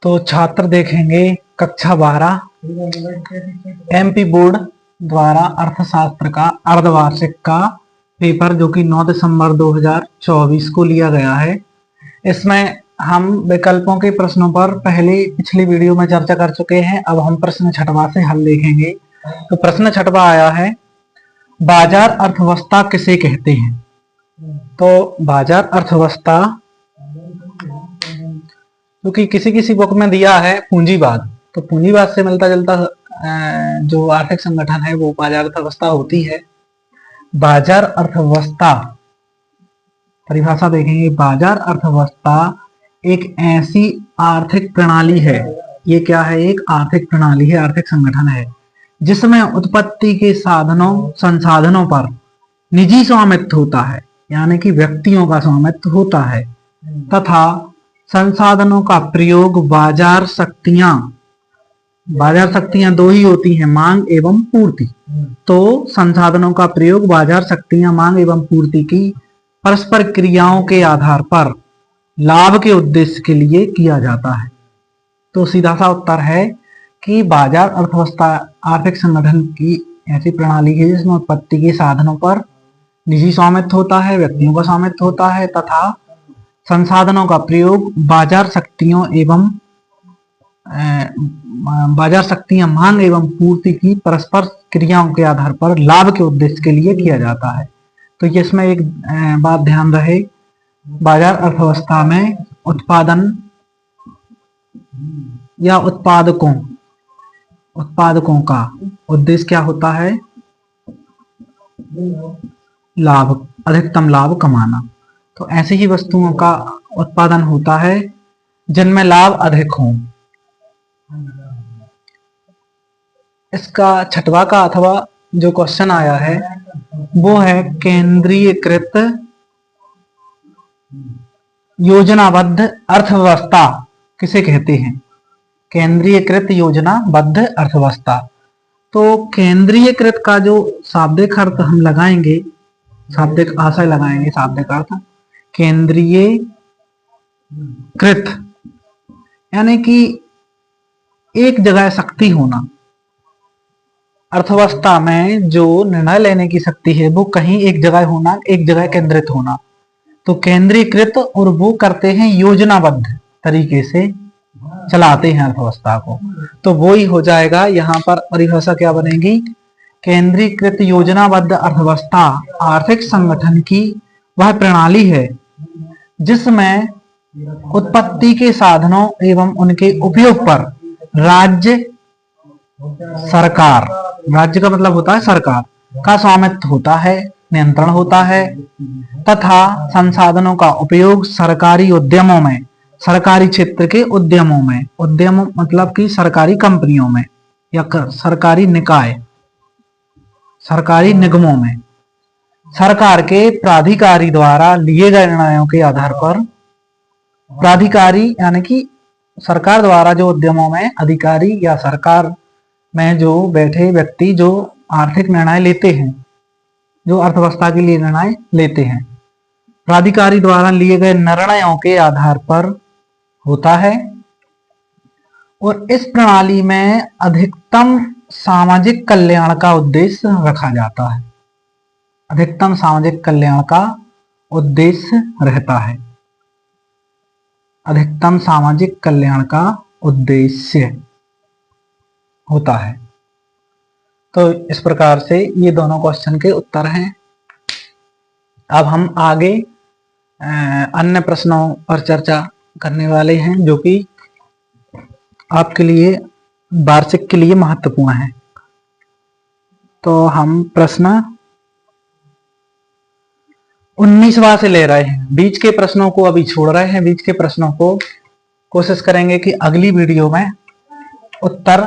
तो छात्र देखेंगे कक्षा 12 एमपी बोर्ड द्वारा अर्थशास्त्र का अर्धवार्षिक का पेपर जो कि 9 दिसंबर 2024 को लिया गया है। इसमें हम विकल्पों के प्रश्नों पर पहले पिछली वीडियो में चर्चा कर चुके हैं। अब हम प्रश्न छठवां से हल देखेंगे। तो प्रश्न छठवां आया है, बाजार अर्थव्यवस्था किसे कहते हैं? तो बाजार अर्थव्यवस्था क्योंकि किसी किसी बुक में दिया है पूंजीवाद, तो पूंजीवाद से मिलता जुलता जो आर्थिक संगठन है वो बाजार अर्थव्यवस्था होती है। बाजार अर्थव्यवस्था परिभाषा देखेंगे, बाजार अर्थव्यवस्था एक ऐसी आर्थिक प्रणाली है, ये क्या है? एक आर्थिक प्रणाली है, आर्थिक संगठन है जिसमें उत्पत्ति के साधनों संसाधनों पर निजी स्वामित्व होता है, यानी कि व्यक्तियों का स्वामित्व होता है, तथा संसाधनों का प्रयोग बाजार शक्तियां दो ही होती हैं, मांग एवं पूर्ति। तो संसाधनों का प्रयोग बाजार शक्तियां मांग एवं पूर्ति की परस्पर क्रियाओं के आधार पर लाभ के उद्देश्य के लिए किया जाता है। तो सीधा सा उत्तर है कि बाजार अर्थव्यवस्था आर्थिक संगठन की ऐसी प्रणाली है जिसमें उत्पत्ति के साधनों पर निजी स्वामित्व होता है, व्यक्तियों का स्वामित्व होता है, तथा संसाधनों का प्रयोग बाजार शक्तियां मांग एवं पूर्ति की परस्पर क्रियाओं के आधार पर लाभ के उद्देश्य के लिए किया जाता है। तो ये इसमें एक बात ध्यान रहे, बाजार अर्थव्यवस्था में उत्पादन या उत्पादकों का उद्देश्य क्या होता है? लाभ, अधिकतम लाभ कमाना। तो ऐसी ही वस्तुओं का उत्पादन होता है जिनमें लाभ अधिक हो। इसका छठवां का अथवा जो क्वेश्चन आया है वो है, केंद्रीयकृत योजनाबद्ध अर्थव्यवस्था किसे कहते हैं? केंद्रीयकृत योजनाबद्ध अर्थव्यवस्था। तो केंद्रीयकृत का जो शाब्दिक अर्थ हम लगाएंगे, शाब्दिक आशय लगाएंगे, शाब्दिक अर्थ केंद्रीयकृत यानी कि एक जगह शक्ति होना। अर्थव्यवस्था में जो निर्णय लेने की शक्ति है वो कहीं एक जगह होना, एक जगह केंद्रित होना। तो केंद्रीकृत, और वो करते हैं योजनाबद्ध तरीके से चलाते हैं अर्थव्यवस्था को। तो वो ही हो जाएगा, यहाँ पर परिभाषा क्या बनेगी? केंद्रीकृत योजनाबद्ध अर्थव्यवस्था आर्थिक संगठन की वह प्रणाली है जिसमें उत्पत्ति के साधनों एवं उनके उपयोग पर राज्य का मतलब होता है सरकार का स्वामित्व होता है, नियंत्रण होता है, तथा संसाधनों का उपयोग सरकारी उद्यमों में, सरकारी क्षेत्र के उद्यमों में, उद्यम मतलब कि सरकारी कंपनियों में या सरकारी निकाय, सरकारी निगमों में, सरकार के प्राधिकारी द्वारा लिए गए निर्णयों के आधार पर, प्राधिकारी यानी कि सरकार द्वारा जो उद्यमों में अधिकारी या सरकार में जो बैठे व्यक्ति जो आर्थिक निर्णय लेते हैं, जो अर्थव्यवस्था के लिए निर्णय लेते हैं, प्राधिकारी द्वारा लिए गए निर्णयों के आधार पर होता है। और इस प्रणाली में अधिकतम सामाजिक कल्याण का उद्देश्य रखा जाता है, अधिकतम सामाजिक कल्याण का उद्देश्य रहता है, अधिकतम सामाजिक कल्याण का उद्देश्य होता है। तो इस प्रकार से ये दोनों क्वेश्चन के उत्तर हैं। अब हम आगे अन्य प्रश्नों पर चर्चा करने वाले हैं जो कि आपके लिए वार्षिक के लिए महत्वपूर्ण है। तो हम प्रश्न 19वां से ले रहे हैं, बीच के प्रश्नों को अभी छोड़ रहे हैं। बीच के प्रश्नों को कोशिश करेंगे कि अगली वीडियो में उत्तर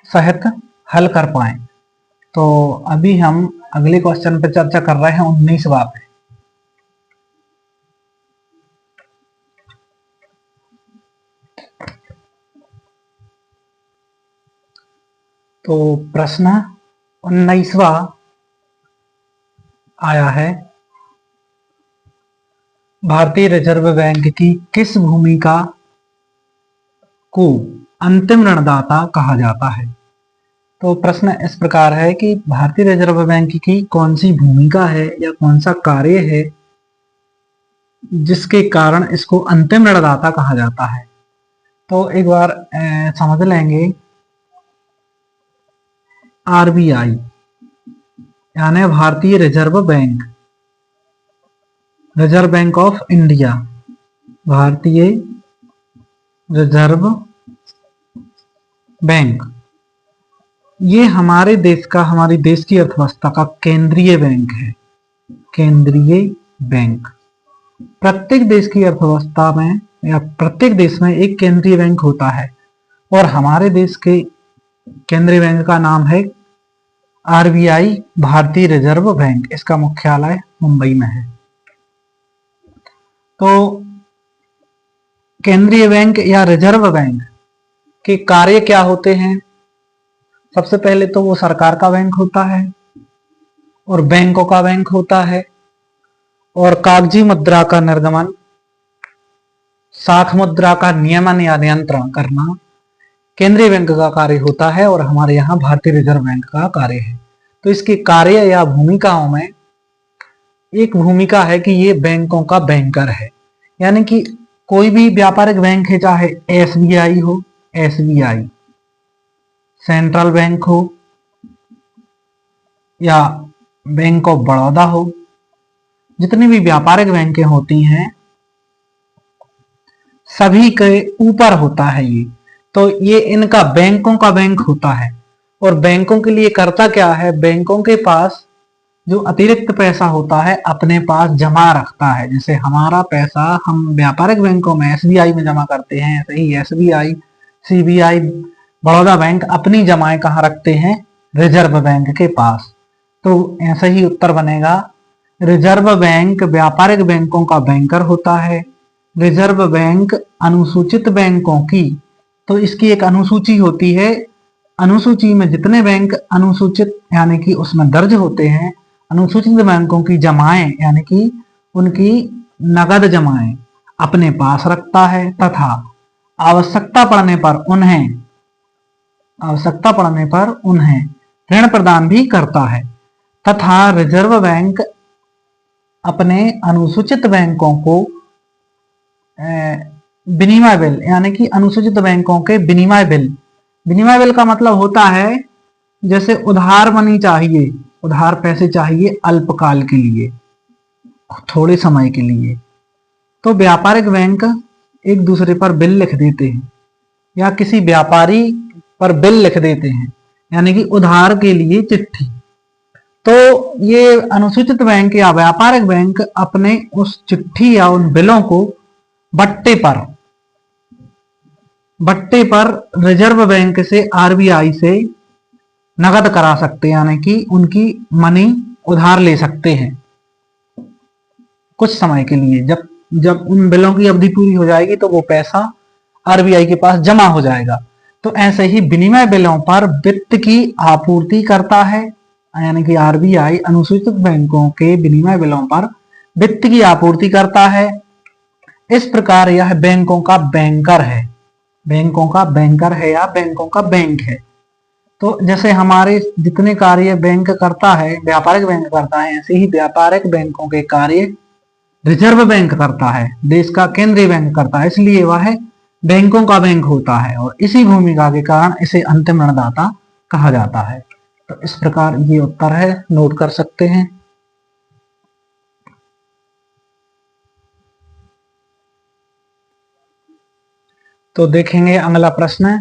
सहित हल कर पाए। तो अभी हम अगले क्वेश्चन पर चर्चा कर रहे हैं 19वां पे। तो प्रश्न 19वां आया है, भारतीय रिजर्व बैंक की किस भूमिका को अंतिम ऋणदाता कहा जाता है? तो प्रश्न इस प्रकार है कि भारतीय रिजर्व बैंक की कौन सी भूमिका है या कौन सा कार्य है जिसके कारण इसको अंतिम ऋणदाता कहा जाता है। तो एक बार समझ लेंगे। आरबीआई यानी भारतीय reserve bank, reserve bank of India, भारतीय रिजर्व बैंक, ये हमारे देश की अर्थव्यवस्था का केंद्रीय बैंक है। केंद्रीय बैंक प्रत्येक देश की अर्थव्यवस्था में या प्रत्येक देश में एक केंद्रीय बैंक होता है और हमारे देश के केंद्रीय बैंक का नाम है आरबीआई, भारतीय रिजर्व बैंक। इसका मुख्यालय मुंबई में है। तो केंद्रीय बैंक या रिजर्व बैंक के कार्य क्या होते हैं? सबसे पहले तो वो सरकार का बैंक होता है और बैंकों का बैंक होता है और कागजी मुद्रा का निर्गमन, साख मुद्रा का नियमन या नियंत्रण करना केंद्रीय बैंक का कार्य होता है और हमारे यहाँ भारतीय रिजर्व बैंक का कार्य है। तो इसके कार्य या भूमिकाओं में एक भूमिका है कि ये बैंकों का बैंकर है, यानी कि कोई भी व्यापारिक बैंक है, चाहे एसबीआई हो, एसबीआई, सेंट्रल बैंक हो या बैंक ऑफ बड़ौदा हो, जितनी भी व्यापारिक बैंकें होती हैं सभी के ऊपर होता है ये। तो ये इनका बैंकों का बैंक होता है और बैंकों के लिए करता क्या है? बैंकों के पास जो अतिरिक्त पैसा होता है अपने पास जमा रखता है। जैसे हमारा पैसा हम व्यापारिक बैंकों में एसबीआई में जमा करते हैं, ऐसे ही एसबीआई, सीबीआई, बड़ौदा बैंक अपनी जमाएं कहाँ रखते हैं? रिजर्व बैंक के पास। तो ऐसे ही उत्तर बनेगा, रिजर्व बैंक व्यापारिक बैंकों का बैंकर होता है। रिजर्व बैंक अनुसूचित बैंकों की, तो इसकी एक अनुसूची होती है, अनुसूची में जितने बैंक अनुसूचित यानी कि उसमें दर्ज होते हैं, अनुसूचित बैंकों की जमाएं यानी कि उनकी नगद जमाएं अपने पास रखता है तथा आवश्यकता पड़ने पर उन्हें ऋण प्रदान भी करता है। तथा रिजर्व बैंक अपने अनुसूचित बैंकों को विनिमय बिल यानी कि अनुसूचित बैंकों के विनिमय बिल का मतलब होता है जैसे उधार मनी चाहिए, उधार पैसे चाहिए अल्पकाल के लिए, थोड़े समय के लिए, तो व्यापारिक बैंक एक दूसरे पर बिल लिख देते हैं या किसी व्यापारी पर बिल लिख देते हैं, यानी कि उधार के लिए चिट्ठी। तो ये अनुसूचित बैंक या व्यापारिक बैंक अपने उस चिट्ठी या उन बिलों को बट्टे पर रिजर्व बैंक से, आरबीआई से नगद करा सकते हैं, यानी कि उनकी मनी उधार ले सकते हैं कुछ समय के लिए। जब उन बिलों की अवधि पूरी हो जाएगी तो वो पैसा आरबीआई के पास जमा हो जाएगा। तो ऐसे ही विनिमय बिलों पर वित्त की आपूर्ति करता है, यानी कि आरबीआई अनुसूचित बैंकों के विनिमय बिलों पर वित्त की आपूर्ति करता है। इस प्रकार यह बैंकों का बैंकर है, बैंकों का बैंकर है या बैंकों का बैंक है। तो जैसे हमारे जितने कार्य बैंक करता है, व्यापारिक बैंक करता है, ऐसे ही व्यापारिक बैंकों के कार्य रिजर्व बैंक करता है, देश का केंद्रीय बैंक करता है, इसलिए वह बैंकों का बैंक होता है और इसी भूमिका के कारण इसे अंतिम ऋणदाता कहा जाता है। तो इस प्रकार ये उत्तर है, नोट कर सकते हैं। तो देखेंगे अगला प्रश्न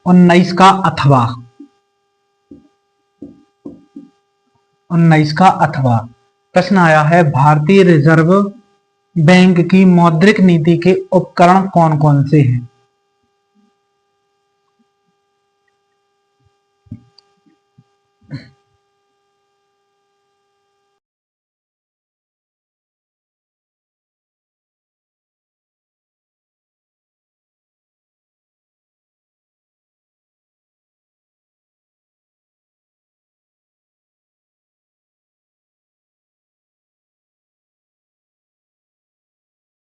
19 का अथवा प्रश्न आया है, भारतीय रिजर्व बैंक की मौद्रिक नीति के उपकरण कौन कौन से हैं?